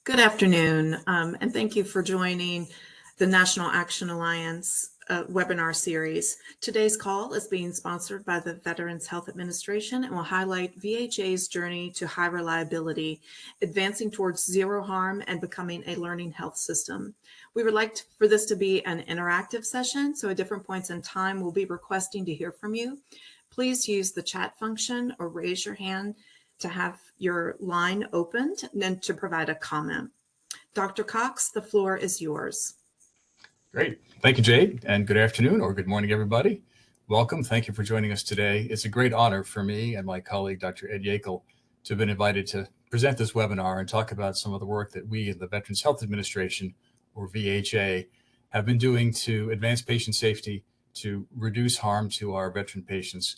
Good afternoon, and thank you for joining the National Action Alliance webinar series. Today's call is being sponsored by the Veterans Health Administration and will highlight VHA's journey to high reliability, advancing towards zero harm and becoming a learning health system. We would like for this to be an interactive session, so at different points in time, we'll be requesting to hear from you. Please use the chat function or raise your hand to have your line opened and then to provide a comment. Dr. Cox, the floor is yours. Great. Thank you, Jade, and good afternoon or good morning, everybody. Welcome. Thank you for joining us today. It's a great honor for me and my colleague, Dr. Ed Yackel, to have been invited to present this webinar and talk about some of the work that we in the Veterans Health Administration, or VHA, have been doing to advance patient safety, to reduce harm to our veteran patients,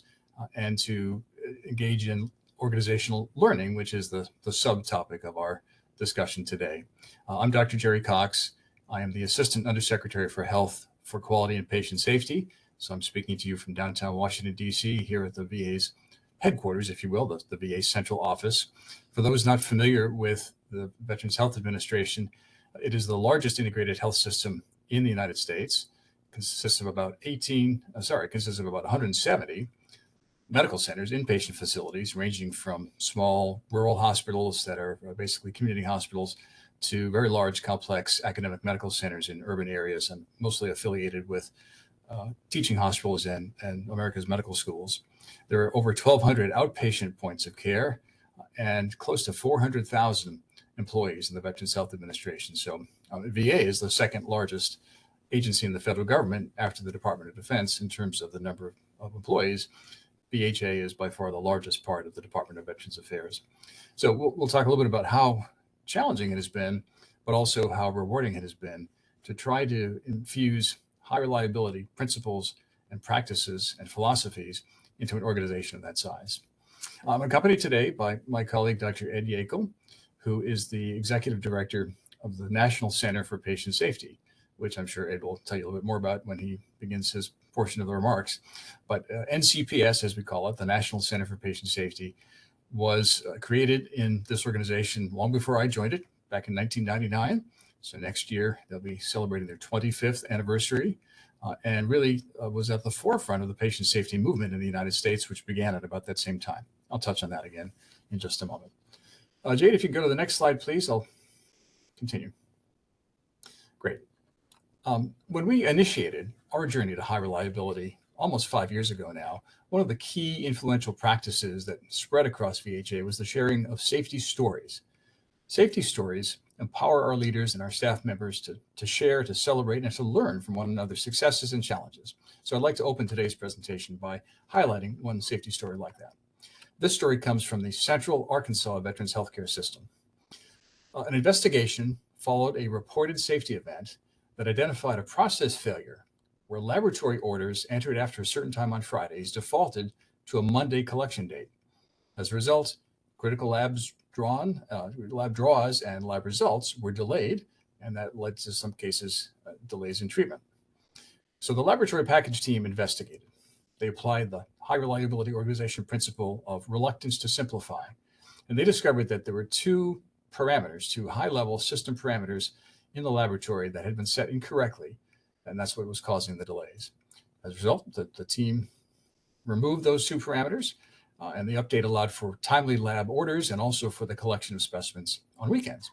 and to engage in organizational learning, which is the subtopic of our discussion today. I'm Dr. Jerry Cox. I am the Assistant Undersecretary for Health for Quality and Patient Safety. So I'm speaking to you from downtown Washington, D.C., here at the VA's headquarters, if you will, the VA central office. For those not familiar with the Veterans Health Administration, it is the largest integrated health system in the United States. Consists of about 170 medical centers, inpatient facilities, ranging from small rural hospitals that are basically community hospitals to very large, complex academic medical centers in urban areas, and mostly affiliated with teaching hospitals and America's medical schools. There are over 1,200 outpatient points of care and close to 400,000 employees in the Veterans Health Administration. So VA is the second largest agency in the federal government after the Department of Defense in terms of the number of employees. VHA is by far the largest part of the Department of Veterans Affairs. So we'll talk a little bit about how challenging it has been, but also how rewarding it has been to try to infuse high reliability principles and practices and philosophies into an organization of that size. I'm accompanied today by my colleague, Dr. Ed Yackel, who is the Executive Director of the National Center for Patient Safety, which I'm sure Ed will tell you a little bit more about when he begins his portion of the remarks. But NCPS, as we call it, the National Center for Patient Safety, was created in this organization long before I joined it back in 1999. So next year, they'll be celebrating their 25th anniversary and really was at the forefront of the patient safety movement in the United States, which began at about that same time. I'll touch on that again in just a moment. Jade, if you go to the next slide, please, I'll continue. Great. When we initiated our journey to high reliability almost 5 years ago now, one of the key influential practices that spread across VHA was the sharing of safety stories. Safety stories empower our leaders and our staff members to share, to celebrate, and to learn from one another's successes and challenges. So I'd like to open today's presentation by highlighting one safety story like that. This story comes from the Central Arkansas Veterans Healthcare System. An investigation followed a reported safety event that identified a process failure where laboratory orders entered after a certain time on Fridays defaulted to a Monday collection date. As a result, critical lab draws and lab results were delayed, and that led to some cases delays in treatment. So the laboratory package team investigated. They applied the high reliability organization principle of reluctance to simplify, and they discovered that there were two high-level system parameters in the laboratory that had been set incorrectly, and that's what was causing the delays. As a result, the team removed those two parameters, and the update allowed for timely lab orders and also for the collection of specimens on weekends.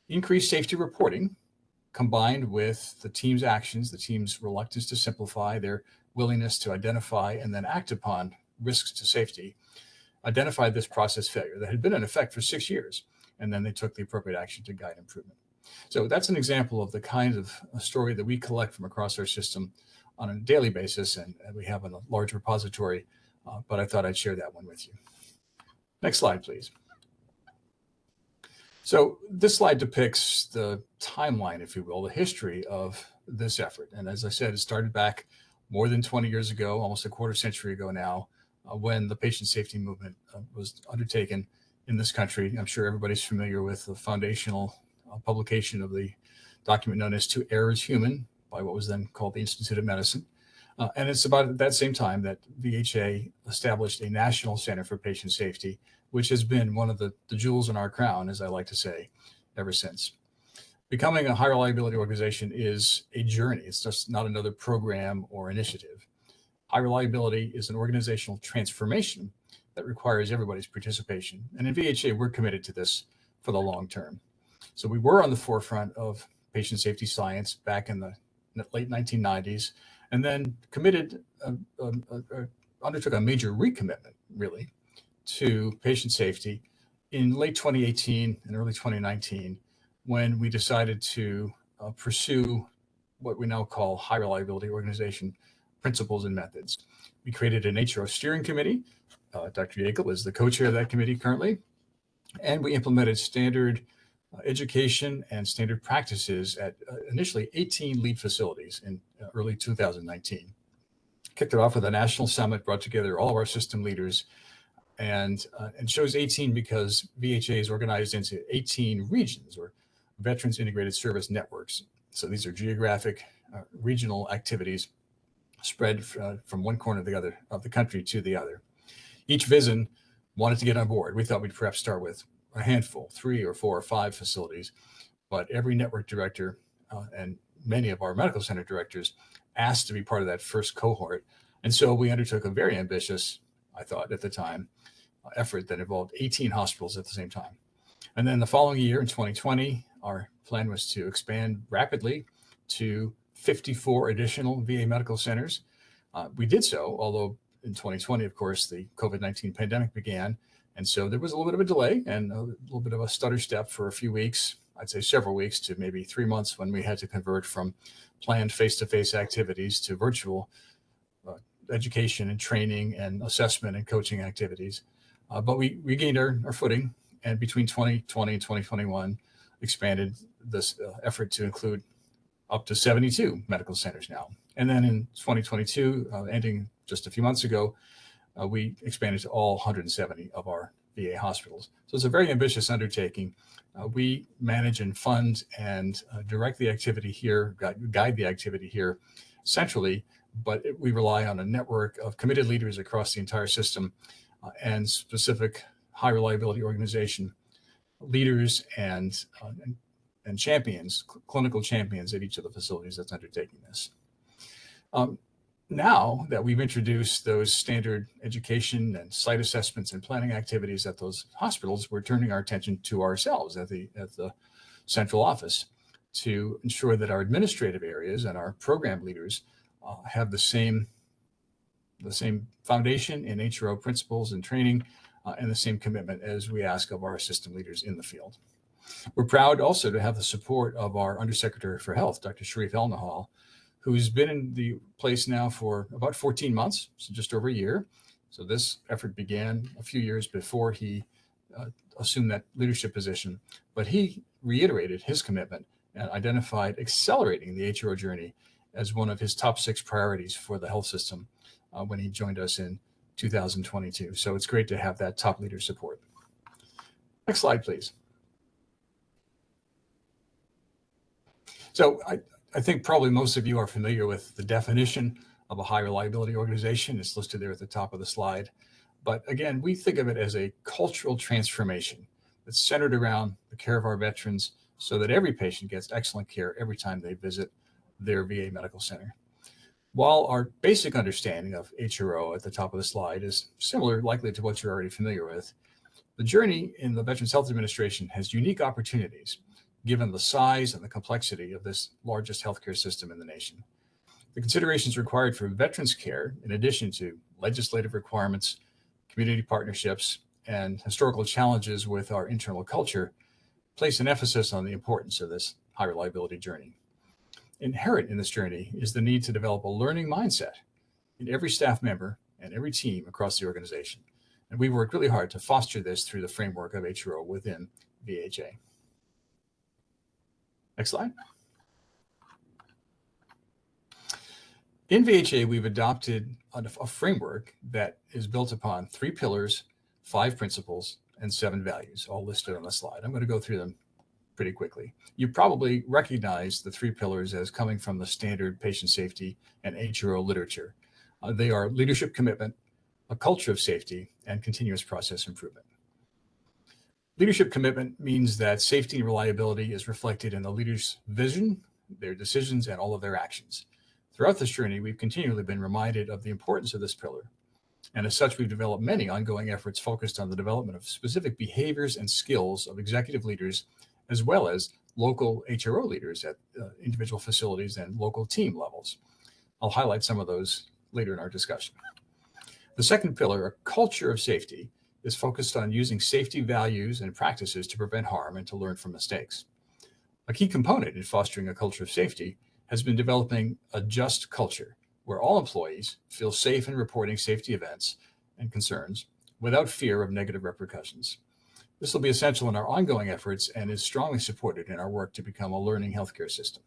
Increased safety reporting, combined with the team's actions, the team's reluctance to simplify, their willingness to identify and then act upon risks to safety, identified this process failure that had been in effect for 6 years, and then they took the appropriate action to guide improvement. So that's an example of the kind of a story that we collect from across our system on a daily basis, and we have in a large repository, but I thought I'd share that one with you. Next slide, please. So this slide depicts the timeline, if you will, the history of this effort. And as I said, it started back more than 20 years ago, almost a quarter century ago now, when the patient safety movement was undertaken in this country. I'm sure everybody's familiar with the foundational publication of the document known as To Err is Human by what was then called the Institute of Medicine. And it's about at that same time that VHA established a National Center for Patient Safety, which has been one of the jewels in our crown, as I like to say, ever since. Becoming a high reliability organization is a journey. It's just not another program or initiative. High reliability is an organizational transformation that requires everybody's participation. And in VHA, we're committed to this for the long term. So we were on the forefront of patient safety science back in the late 1990s, and then undertook a major recommitment, really, to patient safety in late 2018 and early 2019, when we decided to pursue what we now call high reliability organization principles and methods. We created an AHRQ steering committee. Dr. Yackel is the co-chair of that committee currently, and we implemented standard education and standard practices at initially 18 lead facilities in early 2019. Kicked it off with a national summit, brought together all of our system leaders, and chose 18 because VHA is organized into 18 regions, or Veterans Integrated Service Networks. So these are geographic, regional activities spread from one corner of the country to the other. Each VISN wanted to get on board. We thought we'd perhaps start with a handful, 3 or 4 or 5 facilities, but every network director and many of our medical center directors asked to be part of that first cohort. And so we undertook a very ambitious, I thought at the time, effort that involved 18 hospitals at the same time. And then the following year in 2020, our plan was to expand rapidly to 54 additional VA medical centers. We did so, although in 2020, of course, the COVID-19 pandemic began. And so there was a little bit of a delay and a little bit of a stutter step for a few weeks, I'd say several weeks to maybe 3 months, when we had to convert from planned face-to-face activities to virtual education and training and assessment and coaching activities. But we regained our footing, and between 2020 and 2021, expanded this effort to include up to 72 medical centers now. And then in 2022, ending just a few months ago, we expanded to all 170 of our VA hospitals. So it's a very ambitious undertaking. We manage and fund and direct the activity here, guide the activity here centrally, but we rely on a network of committed leaders across the entire system and specific high reliability organization leaders and champions, clinical champions at each of the facilities that's undertaking this. Now that we've introduced those standard education and site assessments and planning activities at those hospitals, we're turning our attention to ourselves at the central office to ensure that our administrative areas and our program leaders have the same foundation in AHRQ principles and training and the same commitment as we ask of our system leaders in the field. We're proud also to have the support of our Undersecretary for Health, Dr. Sharif El-Nahal, who's been in the place now for about 14 months, so just over a year. So this effort began a few years before he assumed that leadership position, but he reiterated his commitment and identified accelerating the AHRQ journey as one of his top 6 priorities for the health system when he joined us in 2022. So it's great to have that top leader support. Next slide, please. So I think probably most of you are familiar with the definition of a high reliability organization. It's listed there at the top of the slide. But again, we think of it as a cultural transformation that's centered around the care of our veterans so that every patient gets excellent care every time they visit their VA medical center. While our basic understanding of AHRQ at the top of the slide is similar, likely to what you're already familiar with, the journey in the Veterans Health Administration has unique opportunities given the size and the complexity of this largest healthcare system in the nation. The considerations required for veterans care, in addition to legislative requirements, community partnerships, and historical challenges with our internal culture, place an emphasis on the importance of this high reliability journey. Inherent in this journey is the need to develop a learning mindset in every staff member and every team across the organization. And we worked really hard to foster this through the framework of AHRQ within VHA. Next slide. In VHA, we've adopted a framework that is built upon 3 pillars, 5 principles, and 7 values, all listed on the slide. I'm going to go through them pretty quickly. You probably recognize the 3 pillars as coming from the standard patient safety and AHRQ literature. They are leadership commitment, a culture of safety, and continuous process improvement. Leadership commitment means that safety and reliability is reflected in the leader's vision, their decisions, and all of their actions. Throughout this journey, we've continually been reminded of the importance of this pillar. And as such, we've developed many ongoing efforts focused on the development of specific behaviors and skills of executive leaders, as well as local HRO leaders at individual facilities and local team levels. I'll highlight some of those later in our discussion. The second pillar, a culture of safety, is focused on using safety values and practices to prevent harm and to learn from mistakes. A key component in fostering a culture of safety has been developing a just culture where all employees feel safe in reporting safety events and concerns without fear of negative repercussions. This will be essential in our ongoing efforts and is strongly supported in our work to become a learning healthcare system.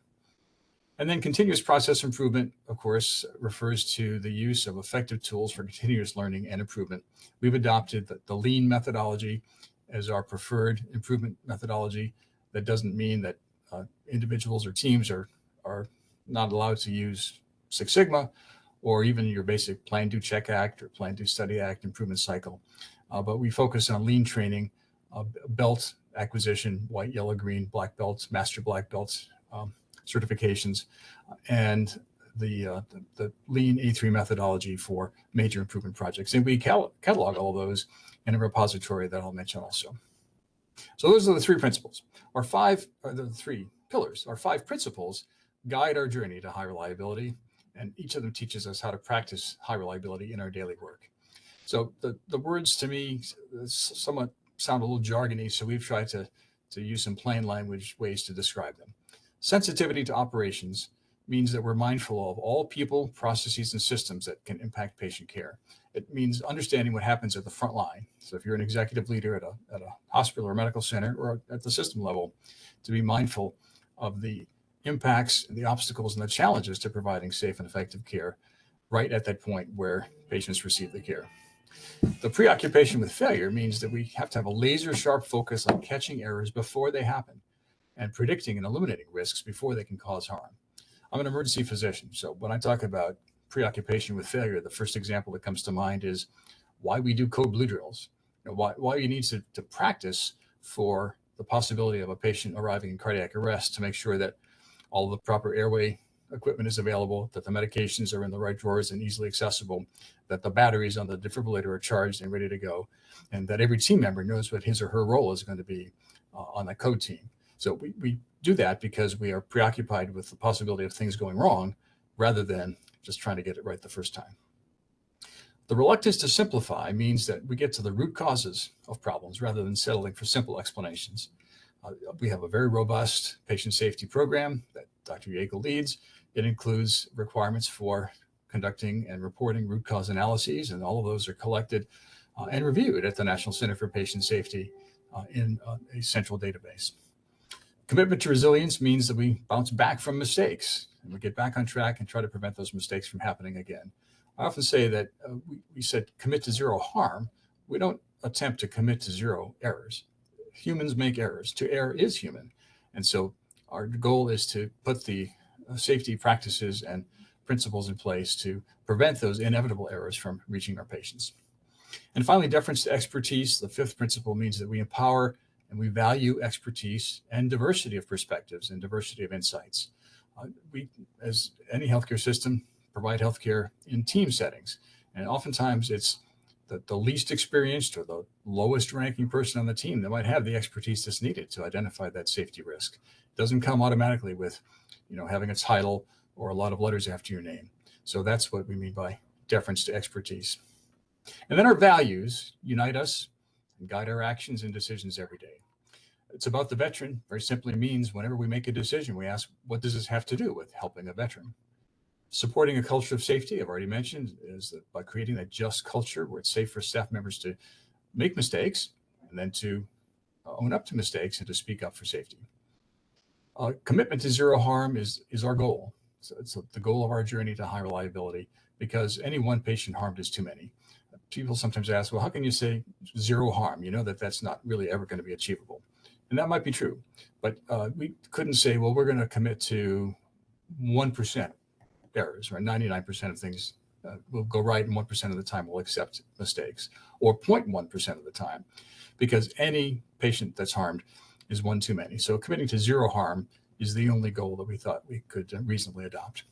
And then continuous process improvement, of course, refers to the use of effective tools for continuous learning and improvement. We've adopted the lean methodology as our preferred improvement methodology. That doesn't mean that individuals or teams are not allowed to use Six Sigma or even your basic plan, do, check, act or plan, do, study, act improvement cycle. But we focus on lean training, belt acquisition, white, yellow, green, black belts, master black belts, certifications, and the lean A3 methodology for major improvement projects. And we catalog all of those in a repository that I'll mention also. So those are the three principles. The three pillars. Our five principles guide our journey to high reliability, and each of them teaches us how to practice high reliability in our daily work. So the words to me somewhat sound a little jargony, so we've tried to use some plain language ways to describe them. Sensitivity to operations means that we're mindful of all people, processes, and systems that can impact patient care. It means understanding what happens at the front line. So if you're an executive leader at a hospital or medical center or at the system level, to be mindful of the impacts, the obstacles, and the challenges to providing safe and effective care right at that point where patients receive the care. The preoccupation with failure means that we have to have a laser sharp focus on catching errors before they happen and predicting and eliminating risks before they can cause harm. I'm an emergency physician, so when I talk about preoccupation with failure, the first example that comes to mind is why we do code blue drills. Why you need to practice for the possibility of a patient arriving in cardiac arrest to make sure that all the proper airway equipment is available, that the medications are in the right drawers and easily accessible, that the batteries on the defibrillator are charged and ready to go, and that every team member knows what his or her role is going to be on the code team. So we do that because we are preoccupied with the possibility of things going wrong rather than just trying to get it right the first time. The reluctance to simplify means that we get to the root causes of problems rather than settling for simple explanations. We have a very robust patient safety program that Dr. Yackel leads. It includes requirements for conducting and reporting root cause analyses, and all of those are collected and reviewed at the National Center for Patient Safety in a central database. Commitment to resilience means that we bounce back from mistakes and we get back on track and try to prevent those mistakes from happening again. I often say that we said commit to zero harm. We don't attempt to commit to zero errors. Humans make errors. To err is human. And so our goal is to put the safety practices and principles in place to prevent those inevitable errors from reaching our patients. And finally, deference to expertise. The fifth principle means that we empower and we value expertise and diversity of perspectives and diversity of insights. We, as any healthcare system, provide healthcare in team settings. And oftentimes it's the least experienced or the lowest ranking person on the team that might have the expertise that's needed to identify that safety risk. It doesn't come automatically with, having a title or a lot of letters after your name. So that's what we mean by deference to expertise. And then our values unite us and guide our actions and decisions every day. It's about the veteran. Very simply means whenever we make a decision, we ask, what does this have to do with helping a veteran? Supporting a culture of safety, I've already mentioned, is that by creating that just culture where it's safe for staff members to make mistakes and then to own up to mistakes and to speak up for safety. Commitment to zero harm is our goal. So it's the goal of our journey to high reliability, because any one patient harmed is too many. People sometimes ask, well, how can you say zero harm? You know that's not really ever going to be achievable. And that might be true, but we couldn't say, well, we're going to commit to 1% errors, or 99% of things will go right, and 1% of the time will accept mistakes, or 0.1% of the time, because any patient that's harmed is one too many. So committing to zero harm is the only goal that we thought we could reasonably adopt.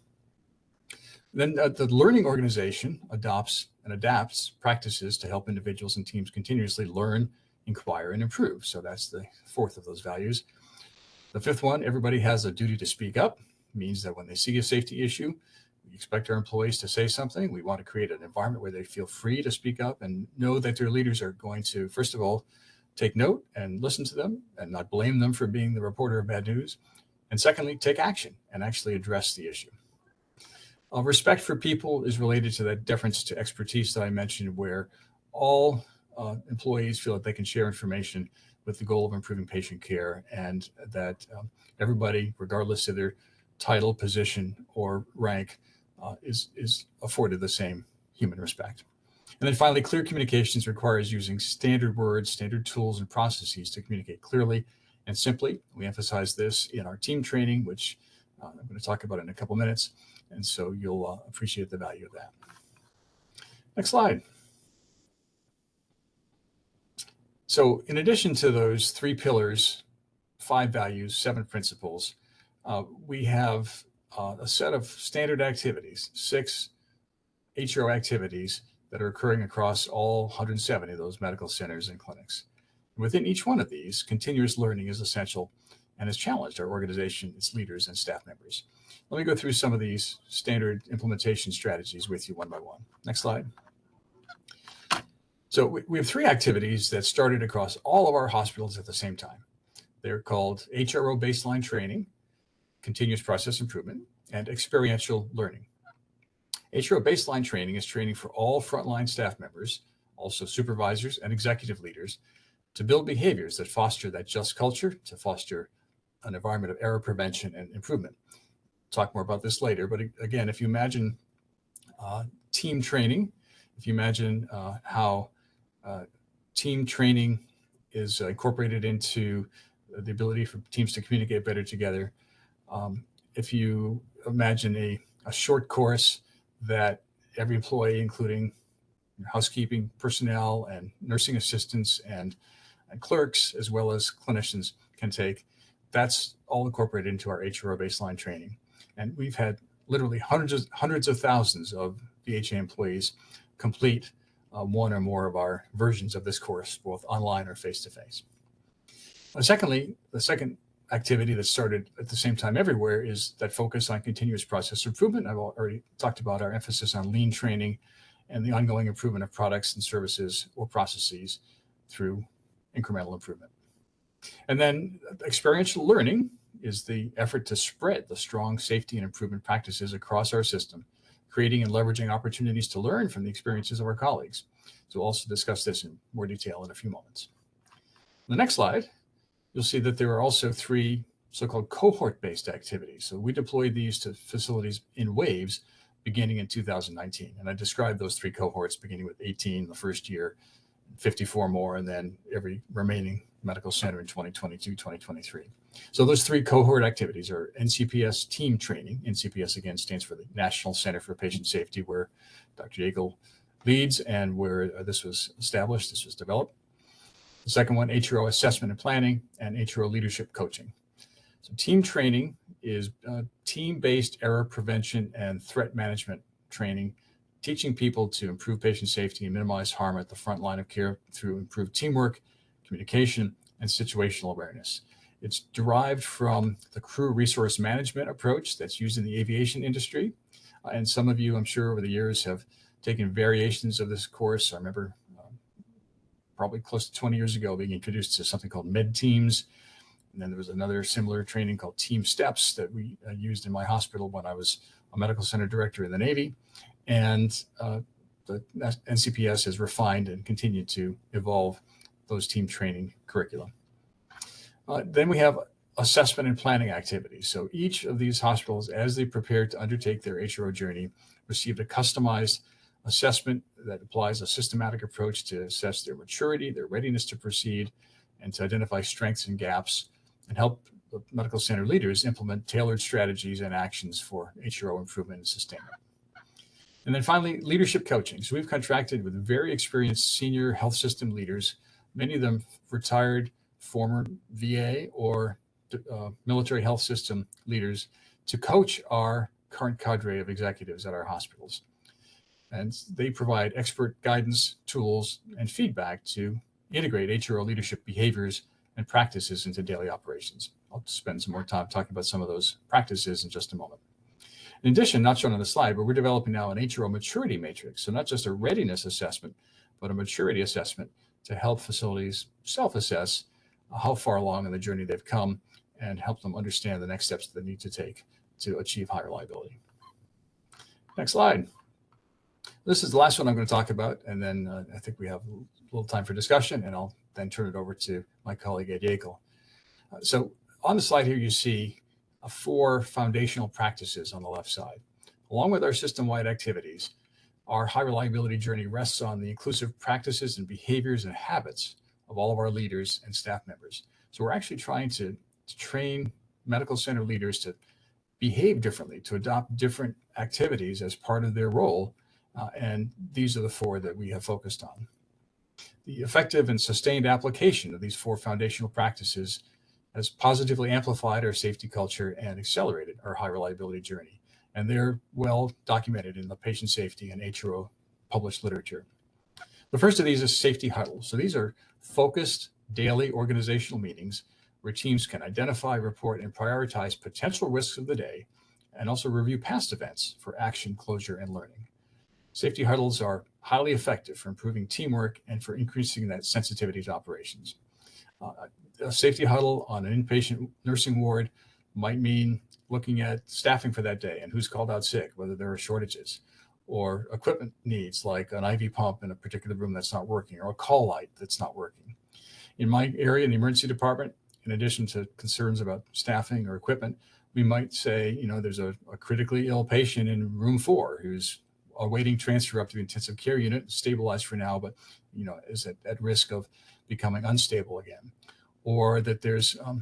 Then the learning organization adopts and adapts practices to help individuals and teams continuously learn, inquire, and improve. So that's the fourth of those values. The fifth one, everybody has a duty to speak up. It means that when they see a safety issue, we expect our employees to say something. We want to create an environment where they feel free to speak up and know that their leaders are going to, first of all, take note and listen to them and not blame them for being the reporter of bad news. And secondly, take action and actually address the issue. Respect for people is related to that deference to expertise that I mentioned, where all employees feel that they can share information with the goal of improving patient care, and that everybody, regardless of their title, position, or rank, is afforded the same human respect. And then finally, clear communications requires using standard words, standard tools, and processes to communicate clearly and simply. We emphasize this in our team training, which I'm going to talk about in a couple minutes. And so you'll appreciate the value of that. Next slide. So in addition to those 3 pillars, 5 values, 7 principles, we have a set of standard activities, 6 AHRQ activities that are occurring across all 170 of those medical centers and clinics. Within each one of these, continuous learning is essential and has challenged our organization, its leaders, and staff members. Let me go through some of these standard implementation strategies with you one by one. Next slide. So we have 3 activities that started across all of our hospitals at the same time. They're called AHRQ baseline training, continuous process improvement, and experiential learning. AHRQ baseline training is training for all frontline staff members, also supervisors and executive leaders, to build behaviors that foster that just culture, to foster an environment of error prevention and improvement. Talk more about this later, but again, if you imagine team training, if you imagine how team training is incorporated into the ability for teams to communicate better together, if you imagine a short course that every employee, including housekeeping personnel and nursing assistants and clerks, as well as clinicians, can take, that's all incorporated into our AHRQ baseline training. And we've had literally hundreds of thousands of VHA employees complete one or more of our versions of this course, both online or face-to-face. Secondly, the second activity that started at the same time everywhere is that focus on continuous process improvement. I've already talked about our emphasis on lean training and the ongoing improvement of products and services or processes through incremental improvement. And then experiential learning is the effort to spread the strong safety and improvement practices across our system, creating and leveraging opportunities to learn from the experiences of our colleagues. So we'll also discuss this in more detail in a few moments. On the next slide, you'll see that there are also 3 so-called cohort-based activities. So we deployed these to facilities in waves beginning in 2019. And I described those 3 cohorts, beginning with 18 the first year, 54 more, and then every remaining medical center in 2022, 2023. So those 3 cohort activities are NCPS team training. NCPS, again, stands for the National Center for Patient Safety, where Dr. Yackel leads and where this was established, this was developed. The second one, AHRQ assessment and planning, and AHRQ leadership coaching. So team training is team-based error prevention and threat management training, teaching people to improve patient safety and minimize harm at the front line of care through improved teamwork, communication, and situational awareness. It's derived from the crew resource management approach that's used in the aviation industry. And some of you, I'm sure, over the years have taken variations of this course. I remember probably close to 20 years ago being introduced to something called med teams. And then there was another similar training called team steps that we used in my hospital when I was a medical center director in the Navy. And the NCPS has refined and continued to evolve those team training curricula. Then we have assessment and planning activities. So each of these hospitals, as they prepare to undertake their AHRQ journey, received a customized assessment that applies a systematic approach to assess their maturity, their readiness to proceed, and to identify strengths and gaps, and help the medical center leaders implement tailored strategies and actions for AHRQ improvement and sustainment. And then finally, leadership coaching. So we've contracted with very experienced senior health system leaders, many of them retired former VA or military health system leaders, to coach our current cadre of executives at our hospitals. And they provide expert guidance, tools, and feedback to integrate HRO leadership behaviors and practices into daily operations. I'll spend some more time talking about some of those practices in just a moment. In addition, not shown on the slide, but we're developing now an HRO maturity matrix. So not just a readiness assessment, but a maturity assessment to help facilities self-assess how far along in the journey they've come and help them understand the next steps that they need to take to achieve high reliability. Next slide. This is the last one I'm going to talk about, and then I think we have a little time for discussion, and I'll then turn it over to my colleague at Yackel. So on the slide here, you see 4 foundational practices on the left side. Along with our system-wide activities, our high reliability journey rests on the inclusive practices and behaviors and habits of all of our leaders and staff members. So we're actually trying to train medical center leaders to behave differently, to adopt different activities as part of their role. And these are the 4 that we have focused on. The effective and sustained application of these 4 foundational practices has positively amplified our safety culture and accelerated our high reliability journey. And they're well documented in the patient safety and HRO published literature. The first of these is safety huddles. So these are focused daily organizational meetings where teams can identify, report, and prioritize potential risks of the day, and also review past events for action, closure, and learning. Safety huddles are highly effective for improving teamwork and for increasing that sensitivity to operations. A safety huddle on an inpatient nursing ward might mean looking at staffing for that day and who's called out sick, whether there are shortages, or equipment needs like an IV pump in a particular room that's not working, or a call light that's not working. In my area, in the emergency department, in addition to concerns about staffing or equipment, we might say, there's a critically ill patient in room 4 who's awaiting transfer up to the intensive care unit, stabilized for now, but is at risk of becoming unstable again. Or that there's a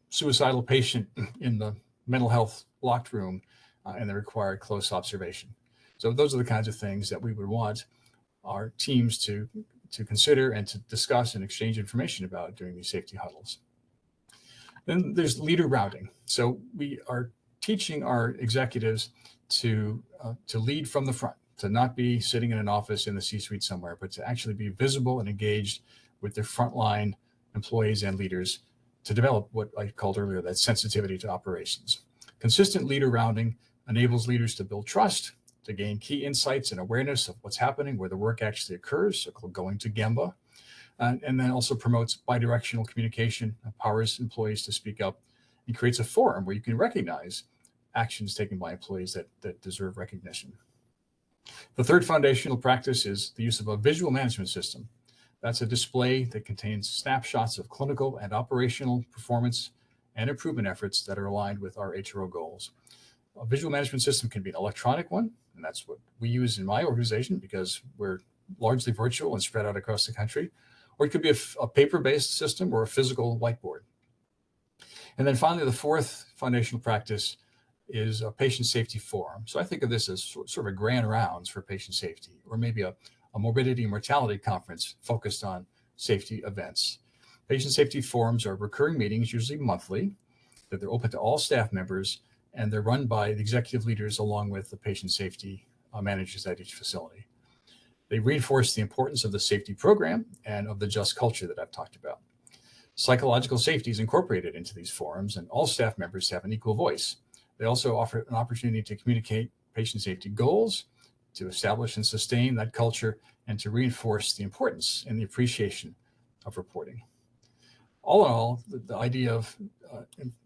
suicidal patient in the mental health locked room and they require close observation. So those are the kinds of things that we would want our teams to consider and to discuss and exchange information about during these safety huddles. Then there's leader routing. So we are teaching our executives to lead from the front, to not be sitting in an office in the C-suite somewhere, but to actually be visible and engaged with their frontline employees and leaders to develop what I called earlier, that sensitivity to operations. Consistent leader routing enables leaders to build trust, to gain key insights and awareness of what's happening, where the work actually occurs, so going to Gemba, and then also promotes bidirectional communication, empowers employees to speak up, and creates a forum where you can recognize actions taken by employees that deserve recognition. The third foundational practice is the use of a visual management system. That's a display that contains snapshots of clinical and operational performance and improvement efforts that are aligned with our HRO goals. A visual management system can be an electronic one, and that's what we use in my organization because we're largely virtual and spread out across the country. Or it could be a paper-based system or a physical whiteboard. And then finally, the fourth foundational practice is a patient safety forum. So I think of this as sort of a grand rounds for patient safety, or maybe a morbidity and mortality conference focused on safety events. Patient safety forums are recurring meetings, usually monthly, that they're open to all staff members, and they're run by the executive leaders along with the patient safety managers at each facility. They reinforce the importance of the safety program and of the just culture that I've talked about. Psychological safety is incorporated into these forums, and all staff members have an equal voice. They also offer an opportunity to communicate patient safety goals, to establish and sustain that culture, and to reinforce the importance and the appreciation of reporting. All in all, the idea of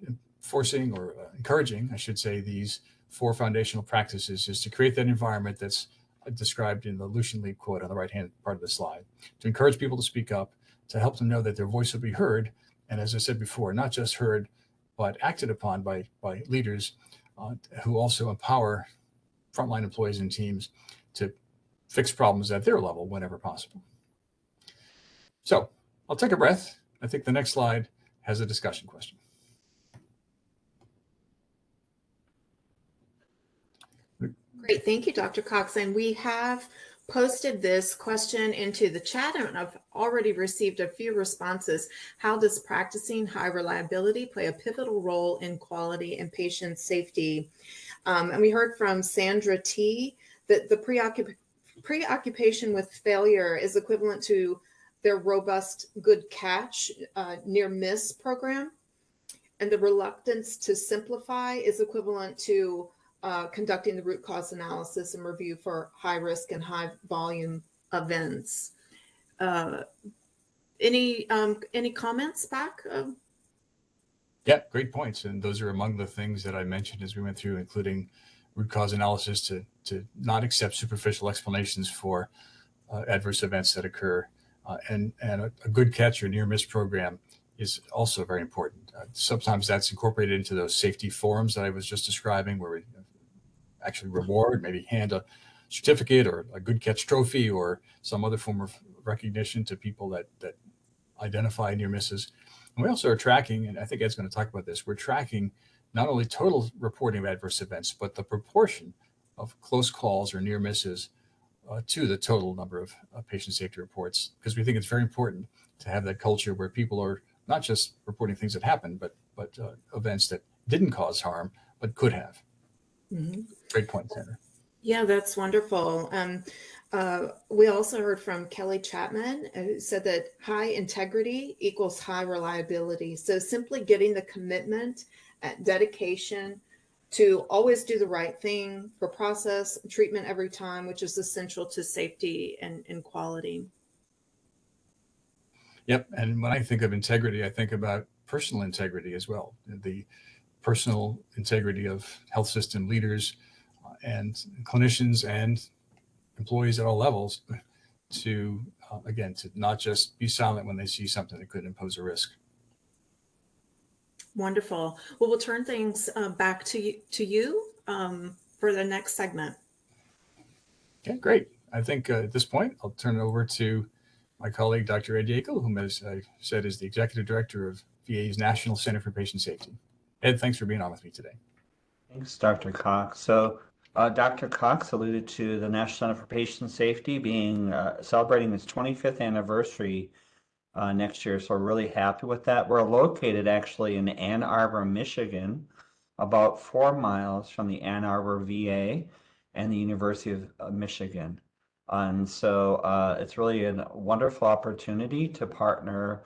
enforcing or encouraging, I should say, these four foundational practices is to create that environment that's described in the Lucian League quote on the right-hand part of the slide, to encourage people to speak up, to help them know that their voice will be heard, and as I said before, not just heard, but acted upon by leaders who also empower frontline employees and teams to fix problems at their level whenever possible. So I'll take a breath. I think the next slide has a discussion question. Great, thank you, Dr. Cox. And we have posted this question into the chat, and I've already received a few responses. How does practicing high reliability play a pivotal role in quality and patient safety? And we heard from Sandra T that the preoccupation with failure is equivalent to their robust good catch near miss program. And the reluctance to simplify is equivalent to conducting the root cause analysis and review for high risk and high volume events. Any comments back? Yeah, great points. And those are among the things that I mentioned as we went through, including root cause analysis to not accept superficial explanations for adverse events that occur. And a good catch or near miss program is also very important. Sometimes that's incorporated into those safety forums that I was just describing, where we actually reward, maybe hand a certificate or a good catch trophy or some other form of recognition to people that identify near misses. And we also are tracking, and I think Ed's going to talk about this, we're tracking not only total reporting of adverse events, but the proportion of close calls or near misses to the total number of patient safety reports, because we think it's very important to have that culture where people are not just reporting things that happened, but events that didn't cause harm, but could have. Mm-hmm. Great point, Sandra. Yeah, that's wonderful. We also heard from Kelly Chapman, who said that high integrity equals high reliability. So simply getting the commitment, dedication to always do the right thing for process, treatment every time, which is essential to safety and quality. Yep. And when I think of integrity, I think about personal integrity as well. The personal integrity of health system leaders and clinicians and employees at all levels to, again, to not just be silent when they see something that could impose a risk. Wonderful. Well, we'll turn things back to you for the next segment. Okay, great. I think at this point, I'll turn it over to my colleague, Dr. Ed Yackel, whom, as I said, is the Executive Director of VA's National Center for Patient Safety. Ed, thanks for being on with me today. Thanks, Dr. Cox. So Dr. Cox alluded to the National Center for Patient Safety being celebrating its 25th anniversary next year. So we're really happy with that. We're located actually in Ann Arbor, Michigan, about 4 miles from the Ann Arbor VA and the University of Michigan. And so it's really a wonderful opportunity to partner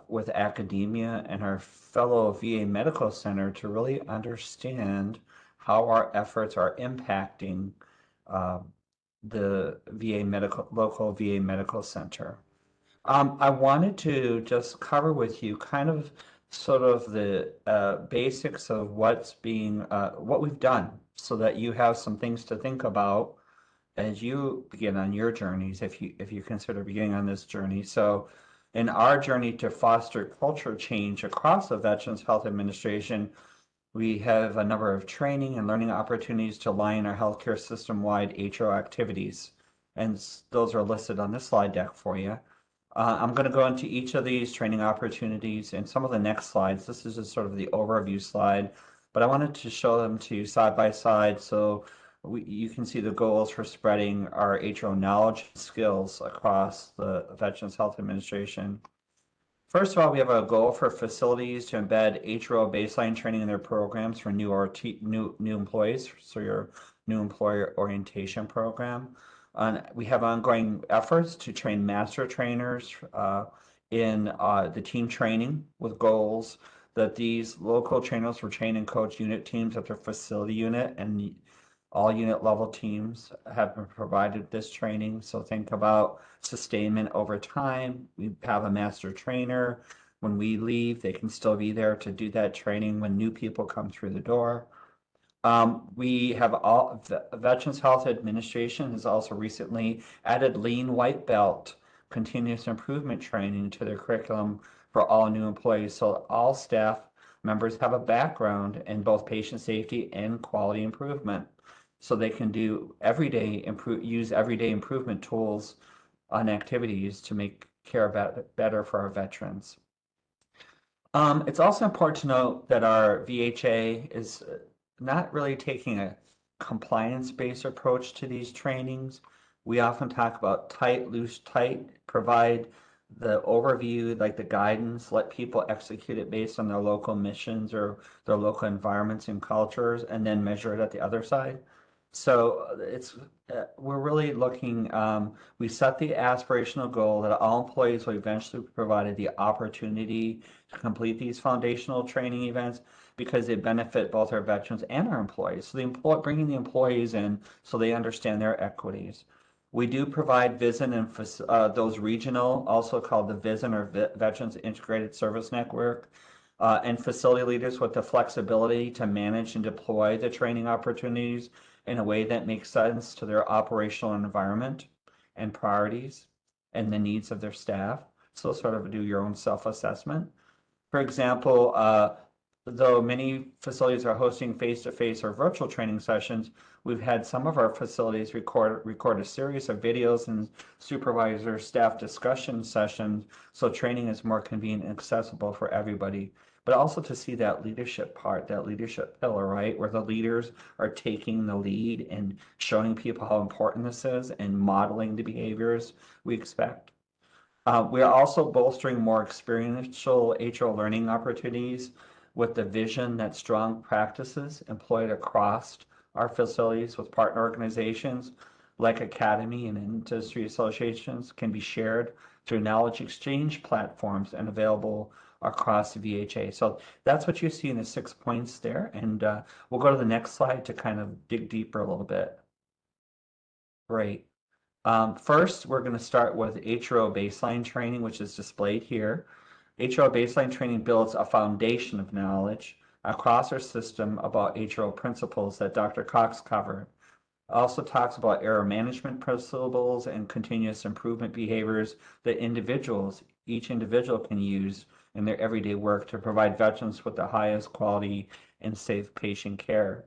with academia and our fellow VA Medical Center to really understand how our efforts are impacting the local VA Medical Center. I wanted to just cover with you kind of sort of the basics of what we've done, so that you have some things to think about as you begin on your journeys, if you consider beginning on this journey. So in our journey to foster culture change across the Veterans Health Administration, we have a number of training and learning opportunities to align our healthcare system-wide AHRQ activities. And those are listed on this slide deck for you. I'm going to go into each of these training opportunities in some of the next slides. This is just sort of the overview slide, but I wanted to show them to you side by side so you can see the goals for spreading our AHRQ knowledge and skills across the Veterans Health Administration. First of all, we have a goal for facilities to embed AHRQ baseline training in their programs for new employees, so your new employer orientation program. We have ongoing efforts to train master trainers in the team training, with goals that these local trainers will train and coach unit teams at their facility unit, and all unit level teams have been provided this training. So think about sustainment over time. We have a master trainer. When we leave, they can still be there to do that training when new people come through the door. We have the Veterans Health Administration has also recently added Lean White Belt continuous improvement training to their curriculum for all new employees. So all staff members have a background in both patient safety and quality improvement, so they can do use everyday improvement tools on activities to make care better for our veterans. It's also important to note that our VHA is not really taking a compliance-based approach to these trainings. We often talk about tight, loose, tight, provide the overview, like the guidance, let people execute it based on their local missions or their local environments and cultures, and then measure it at the other side. So we're really looking, we set the aspirational goal that all employees will eventually be provided the opportunity to complete these foundational training events because they benefit both our veterans and our employees. So bringing the employees in so they understand their equities. We do provide VISN and those regional, also called the VISN or Veterans Integrated Service Network, and facility leaders with the flexibility to manage and deploy the training opportunities in a way that makes sense to their operational environment and priorities and the needs of their staff. So sort of do your own self-assessment. For example, though many facilities are hosting face-to-face or virtual training sessions, we've had some of our facilities record a series of videos and supervisor staff discussion sessions so training is more convenient and accessible for everybody. But also to see that leadership part, that leadership pillar, right, where the leaders are taking the lead and showing people how important this is and modeling the behaviors we expect. We are also bolstering more experiential HO learning opportunities with the vision that strong practices employed across our facilities with partner organizations like Academy and industry associations can be shared through knowledge exchange platforms and available across the VHA. So that's what you see in the 6 points there. And we'll go to the next slide to kind of dig deeper a little bit. Great. First, we're going to start with HRO baseline training, which is displayed here. HRO baseline training builds a foundation of knowledge across our system about HRO principles that Dr. Cox covered. Also talks about error management principles and continuous improvement behaviors that each individual can use in their everyday work to provide veterans with the highest quality and safe patient care.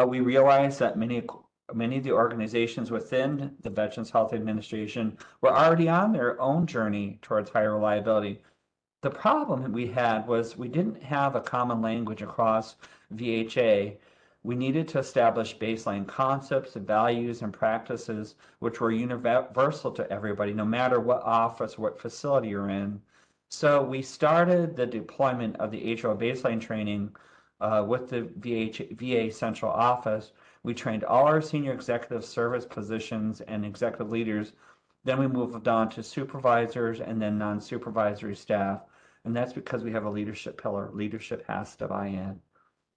We realize that many of the organizations within the Veterans Health Administration were already on their own journey towards higher reliability. The problem we had was we didn't have a common language across VHA. We needed to establish baseline concepts, values, and practices which were universal to everybody, no matter what office, what facility you're in. So we started the deployment of the HO baseline training with the VA Central Office. We trained all our senior executive service positions and executive leaders. Then we moved on to supervisors and then non-supervisory staff. And that's because we have a leadership pillar. Leadership has to buy in.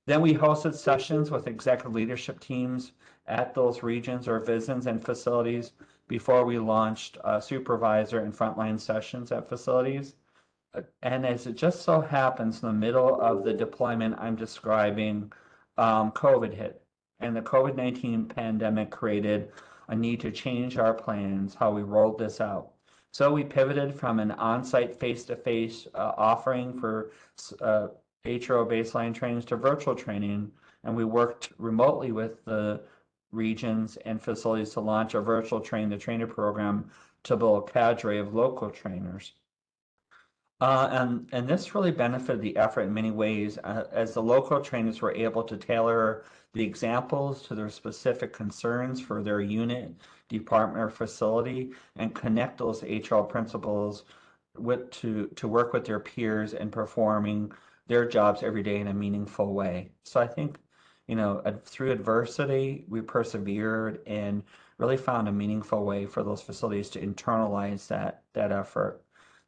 Then we hosted sessions with executive leadership teams at those regions or VISNs and facilities before we launched supervisor and frontline sessions at facilities. And as it just so happens, in the middle of the deployment I'm describing, COVID hit. And the COVID-19 pandemic created a need to change our plans, how we rolled this out. So we pivoted from an on-site face-to-face offering for HRO baseline trainings to virtual training, and we worked remotely with the regions and facilities to launch a virtual train-the-trainer program to build a cadre of local trainers. And this really benefited the effort in many ways, as the local trainers were able to tailor the examples to their specific concerns for their unit, department, or facility, and connect those HL principles to work with their peers in performing their jobs every day in a meaningful way. So I think, through adversity, we persevered and really found a meaningful way for those facilities to internalize that effort.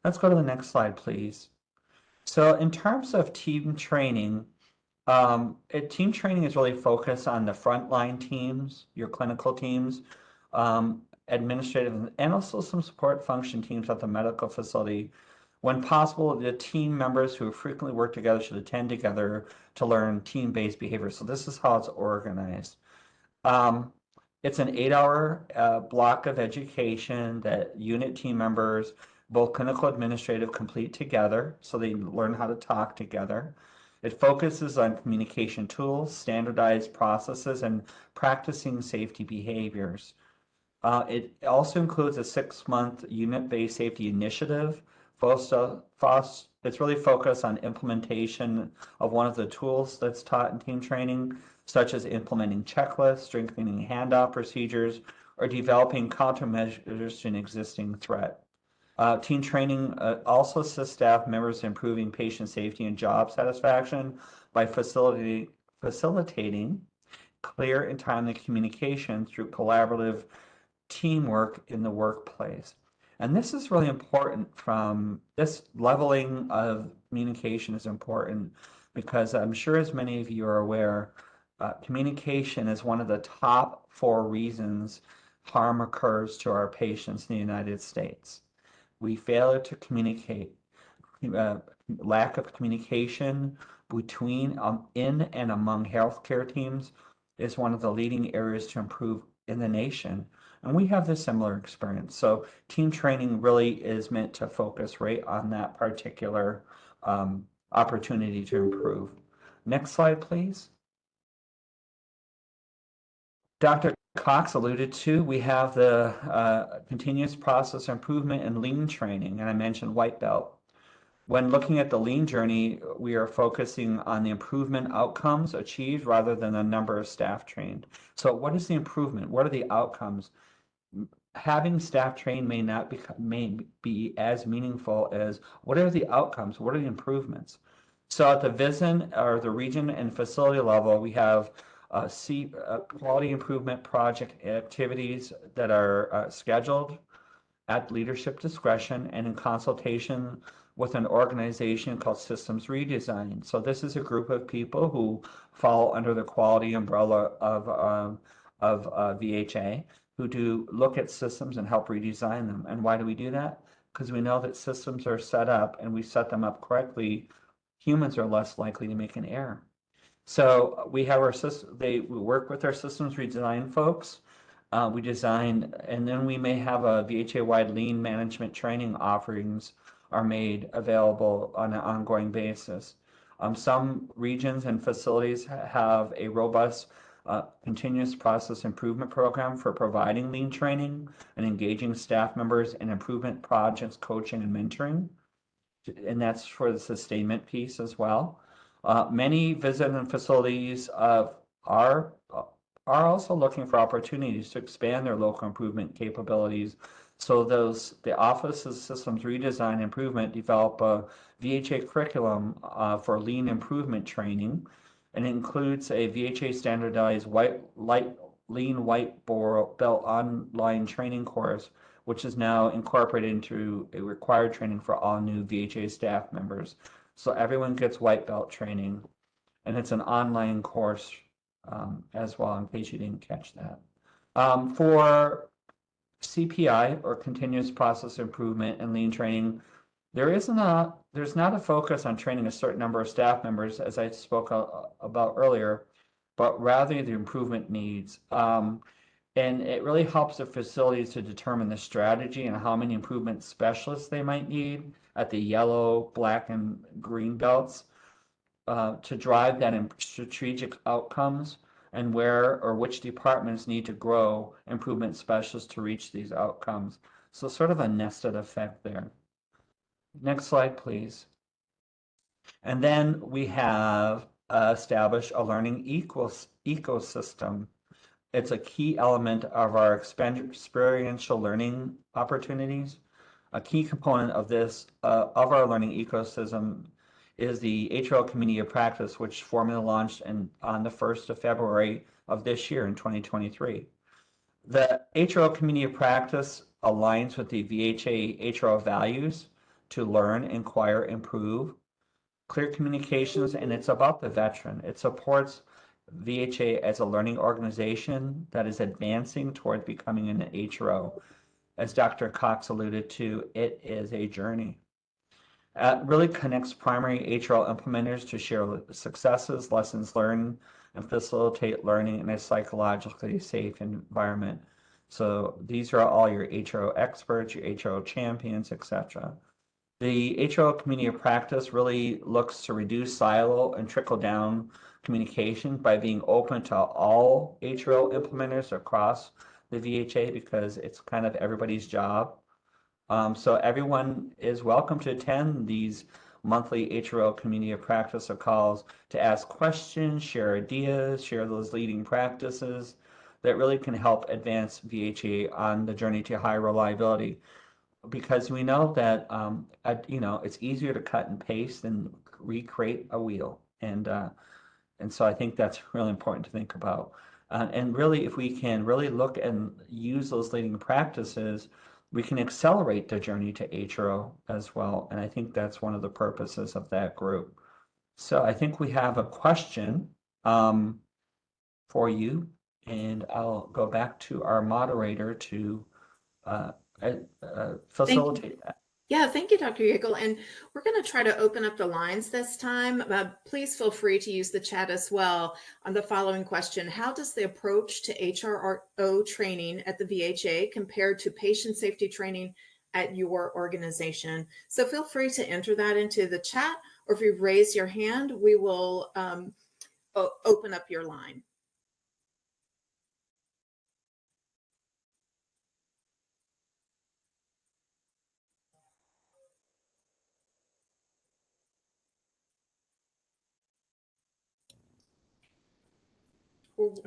Let's go to the next slide, please. So in terms of team training, team training is really focused on the frontline teams, your clinical teams, administrative, and also some support function teams at the medical facility. When possible, the team members who frequently work together should attend together to learn team-based behavior. So this is how it's organized. It's an 8-hour block of education that unit team members, both clinical administrative, complete together, so they learn how to talk together. It focuses on communication tools, standardized processes, and practicing safety behaviors. It also includes a 6-month unit-based safety initiative. It's really focused on implementation of one of the tools that's taught in team training, such as implementing checklists, strengthening handoff procedures, or developing countermeasures to an existing threat. Team training also assists staff members in improving patient safety and job satisfaction by facilitating clear and timely communication through collaborative teamwork in the workplace. And this is really important. From this leveling of communication is important because I'm sure, as many of you are aware, communication is one of the top 4 reasons harm occurs to our patients in the United States. We fail to communicate. Lack of communication between in and among healthcare teams is one of the leading areas to improve in the nation. And we have this similar experience. So team training really is meant to focus right on that particular opportunity to improve. Next slide, please. Dr. Cox alluded to, we have the continuous process improvement and lean training, and I mentioned white belt. When looking at the lean journey, we are focusing on the improvement outcomes achieved rather than the number of staff trained. So what is the improvement? What are the outcomes? Having staff trained may be as meaningful as what are the outcomes? What are the improvements? So at the VISN, or the region and facility level, we have quality improvement project activities that are scheduled at leadership discretion and in consultation with an organization called Systems Redesign. So this is a group of people who fall under the quality umbrella of VHA, who do look at systems and help redesign them. And why do we do that? Because we know that systems are set up, and we set them up correctly, humans are less likely to make an error. So we have our system, we work with our systems redesign folks. We design, and then we may have a VHA-wide lean management training offerings are made available on an ongoing basis. Some regions and facilities have a robust continuous process improvement program for providing lean training and engaging staff members in improvement projects, coaching, and mentoring. And that's for the sustainment piece as well. Many visiting facilities are also looking for opportunities to expand their local improvement capabilities. So the Office of Systems Redesign Improvement develop a VHA curriculum for lean improvement training, and it includes a VHA standardized lean white belt online training course, which is now incorporated into a required training for all new VHA staff members. So everyone gets white belt training, and it's an online course as well, in case you didn't catch that. For CPI, or continuous process improvement and lean training, there's not a focus on training a certain number of staff members, as I spoke about earlier, but rather the improvement needs. And it really helps the facilities to determine the strategy and how many improvement specialists they might need at the yellow, black, and green belts to drive that in strategic outcomes, and where or which departments need to grow improvement specialists to reach these outcomes. So sort of a nested effect there. Next slide, please. And then we have established a learning ecosystem. It's a key element of our experiential learning opportunities. A key component of this, of our learning ecosystem, is the AHRQ Community of Practice, which formally launched on the 1st of February of this year in 2023. The AHRQ Community of Practice aligns with the VHA AHRQ values to learn, inquire, improve, clear communications, and it's about the veteran. It supports VHA as a learning organization that is advancing toward becoming an AHRQ. As Dr. Cox alluded to, it is a journey. It really connects primary AHRQ implementers to share successes, lessons learned, and facilitate learning in a psychologically safe environment. So these are all your AHRQ experts, your AHRQ champions, etc. The AHRQ Community of Practice really looks to reduce silo and trickle down communication by being open to all AHRQ implementers across the VHA, because it's kind of everybody's job. So everyone is welcome to attend these monthly HRO community of practice or calls to ask questions, share ideas, share those leading practices that really can help advance VHA on the journey to high reliability. Because we know that it's easier to cut and paste than recreate a wheel, and so I think that's really important to think about. And really, if we can really look and use those leading practices, we can accelerate the journey to HRO as well. And I think that's one of the purposes of that group. So I think we have a question for you, and I'll go back to our moderator to facilitate that. Yeah, thank you, Dr. Yackel. And we're going to try to open up the lines this time. Please feel free to use the chat as well on the following question. How does the approach to AHRQ training at the VHA compare to patient safety training at your organization? So feel free to enter that into the chat, or if you raise your hand, we will open up your line.